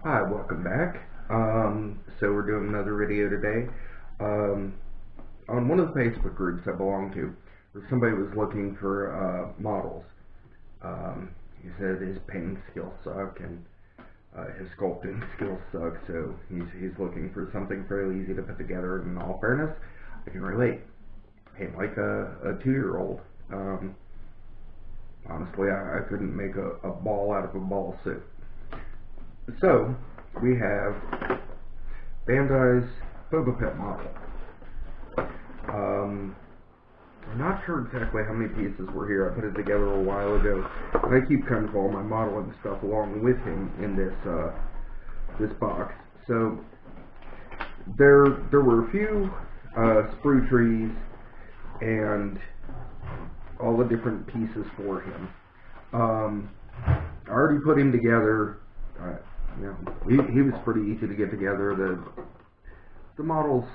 Hi, welcome back. So we're doing another video today. Um, on one of the Facebook groups I belong to, where somebody was looking for models. He said his painting skills suck and his sculpting skills suck, so he's looking for something fairly easy to put together. And in all fairness, I can relate. Paint like a 2-year-old. Um, Honestly, I couldn't make a ball out of a ball suit. So we have Bandai's Boba Fett model. Um, I'm not sure exactly how many pieces were here. I put it together a while ago, and I keep kind of all my modeling stuff along with him in this box. So there were a few sprue trees and all the different pieces for him. I already put him together. He was pretty easy to get together. The model's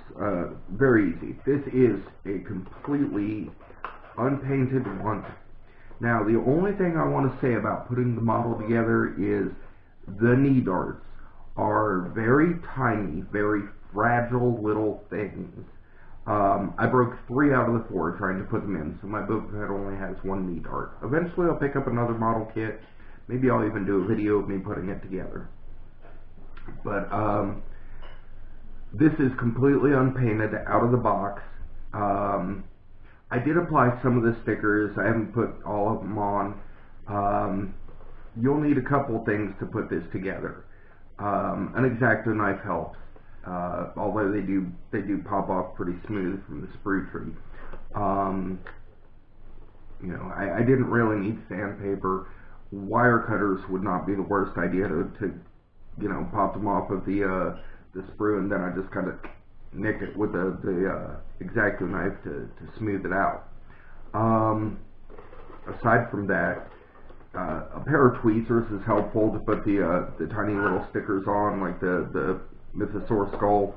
very easy. This is a completely unpainted one. Now, the only thing I want to say about putting the model together is the knee darts are very tiny, very fragile little things. I broke 3 out of the 4 trying to put them in, so my Boba Fett only has 1 knee dart. Eventually I'll pick up another model kit. Maybe I'll even do a video of me putting it together. But this is completely unpainted out of the box. I did apply some of the stickers. I haven't put all of them on. You'll need a couple things to put this together. An X-Acto knife helps, although they do pop off pretty smooth from the sprue tree. I didn't really need sandpaper. Wire cutters would not be the worst idea to pop them off of the sprue, and then I just kind of nicked it with the X-Acto knife to smooth it out. Aside from that, a pair of tweezers is helpful to put the tiny little stickers on, like the Mythosaur skull.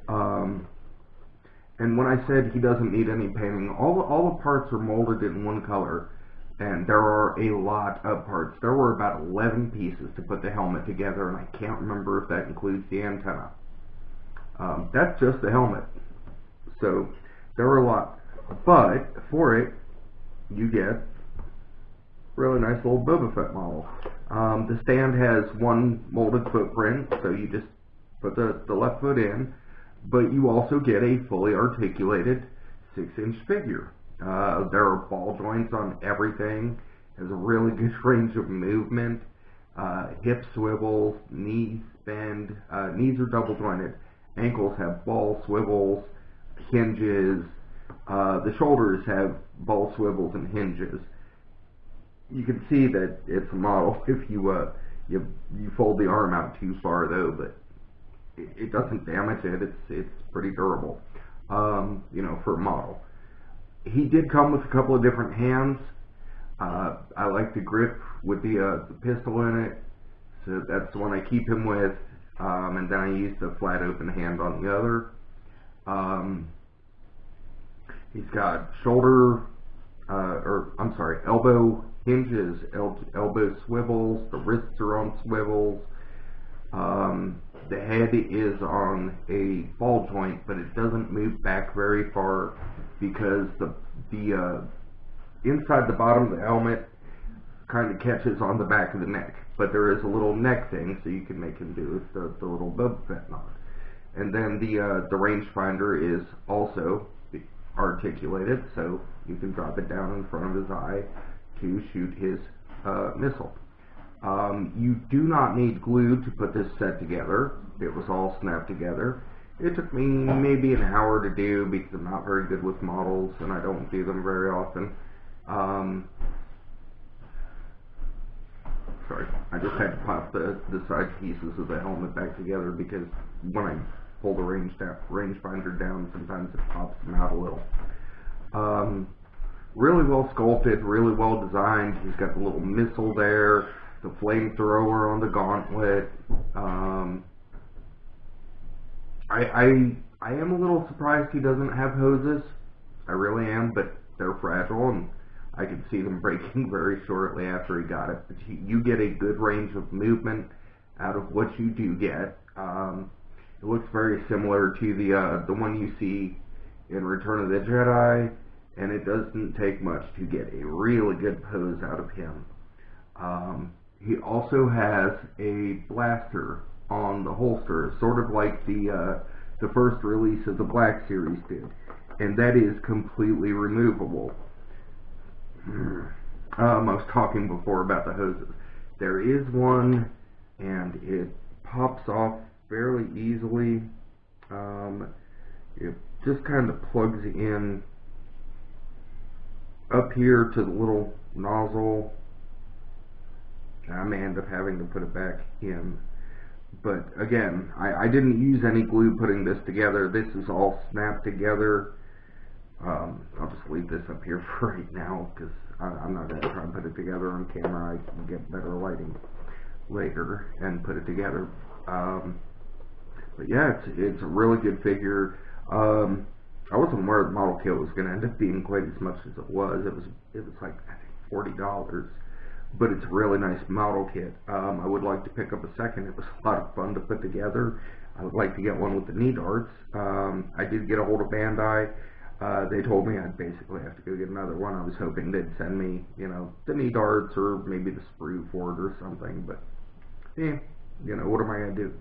And when I said he doesn't need any painting, all the parts are molded in one color. And there are a lot of parts. There were about 11 pieces to put the helmet together, and I can't remember if that includes the antenna. That's just the helmet. So there were a lot. But for it, you get a really nice little Boba Fett model. The stand has 1 molded footprint, so you just put the left foot in, but you also get a fully articulated 6-inch figure. There are ball joints on everything. Has a really good range of movement. Hip swivels, knees bend. Knees are double jointed. Ankles have ball swivels, hinges. The shoulders have ball swivels and hinges. You can see that it's a model if you fold the arm out too far, though, but it doesn't damage it. It's pretty durable, for a model. He did come with a couple of different hands. I like the grip with the pistol in it, so that's the one I keep him with. And then I use the flat open hand on the other. He's got elbow hinges, elbow swivels. The wrists are on swivels. The head is on a ball joint, but it doesn't move back very far because the inside the bottom of the helmet kind of catches on the back of the neck. But there is a little neck thing, so you can make him do the little Boba Fett knot. And then the rangefinder is also articulated, so you can drop it down in front of his eye to shoot his missile. You do not need glue to put this set together. It was all snapped together. It took me maybe an hour to do because I'm not very good with models and I don't do them very often. Sorry, I just had to pop the side pieces of the helmet back together because when I pull the rangefinder down, sometimes it pops them out a little. Really well sculpted, really well designed. He's got the little missile there, the flamethrower on the gauntlet. I am a little surprised he doesn't have hoses. I really am, but they're fragile and I could see them breaking very shortly after he got it. But you get a good range of movement out of what you do get. It looks very similar to the one you see in Return of the Jedi, and it doesn't take much to get a really good pose out of him. He also has a blaster on the holster, sort of like the first release of the Black Series did, and that is completely removable. I was talking before about the hoses. There is one, and it pops off fairly easily. It just kind of plugs in up here to the little nozzle. I may end up having to put it back in. But again, I didn't use any glue putting this together. This is all snapped together. I'll just leave this up here for right now because I'm not going to try and put it together on camera. I can get better lighting later and put it together. But yeah, it's a really good figure. I wasn't aware the model kit was going to end up being quite as much as it was. It was like, I think, $40. But it's a really nice model kit. I would like to pick up a second. It was a lot of fun to put together. I would like to get one with the knee darts. I did get a hold of Ban-Dai. They told me I'd basically have to go get another one. I was hoping they'd send me, the knee darts or maybe the sprue for it or something. But, what am I going to do?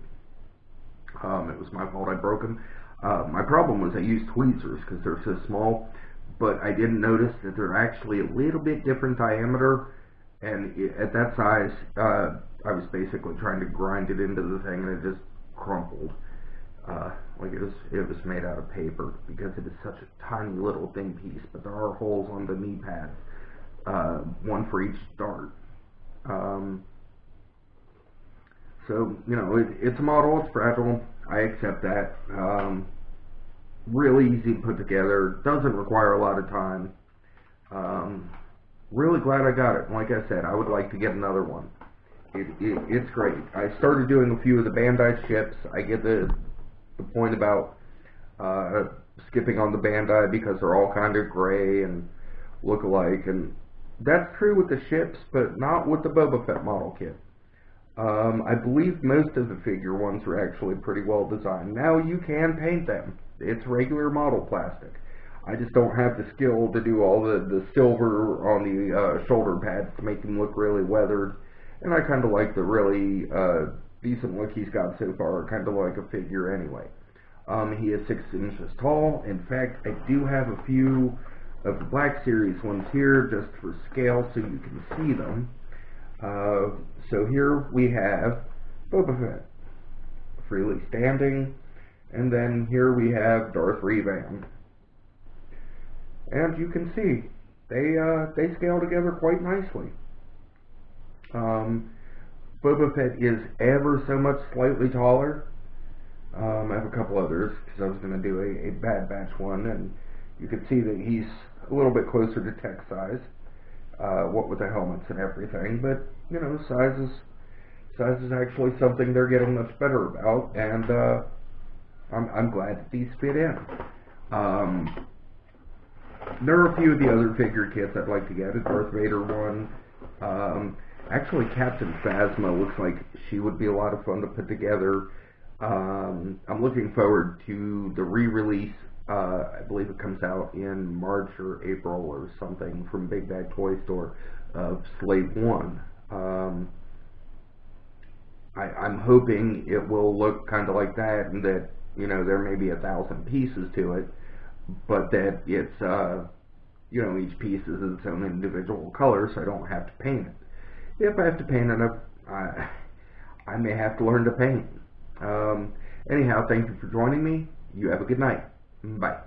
It was my fault I broke them. My problem was I used tweezers because they're so small. But I didn't notice that they're actually a little bit different diameter. And at that size, I was basically trying to grind it into the thing, and it just crumpled. Like it was made out of paper because it is such a tiny little thin piece. But there are holes on the knee pads, one for each dart. So it's a model. It's fragile. I accept that. Really easy to put together. Doesn't require a lot of time. Really glad I got it. Like I said, I would like to get another one. It's great. I started doing a few of the Ban-Dai ships. I get the point about skipping on the Ban-Dai because they're all kind of gray and look alike, and that's true with the ships, but not with the Boba Fett model kit. I believe most of the figure ones are actually pretty well designed. Now you can paint them. It's regular model plastic. I just don't have the skill to do all the silver on the shoulder pads to make them look really weathered. And I kind of like the really decent look he's got so far, kind of like a figure anyway. He is 6 inches tall. In fact, I do have a few of the Black Series ones here just for scale so you can see them. So here we have Boba Fett, freely standing, and then here we have Darth Revan. And you can see, they scale together quite nicely. Boba Fett is ever so much slightly taller. I have a couple others, because I was going to do a Bad Batch one, and you can see that he's a little bit closer to tech size, what with the helmets and everything, but, size is actually something they're getting much better about, and I'm glad that these fit in. There are a few of the other figure kits I'd like to get. A Darth Vader one. Actually, Captain Phasma looks like she would be a lot of fun to put together. I'm looking forward to the re-release. I believe it comes out in March or April or something from Big Bad Toy Store of Slave One. I'm hoping it will look kind of like that, and that there may be 1,000 pieces to it, but that it's each piece is its own individual color, so I don't have to paint it. If I have to paint it, I may have to learn to paint. Anyhow, thank you for joining me. You have a good night. Bye.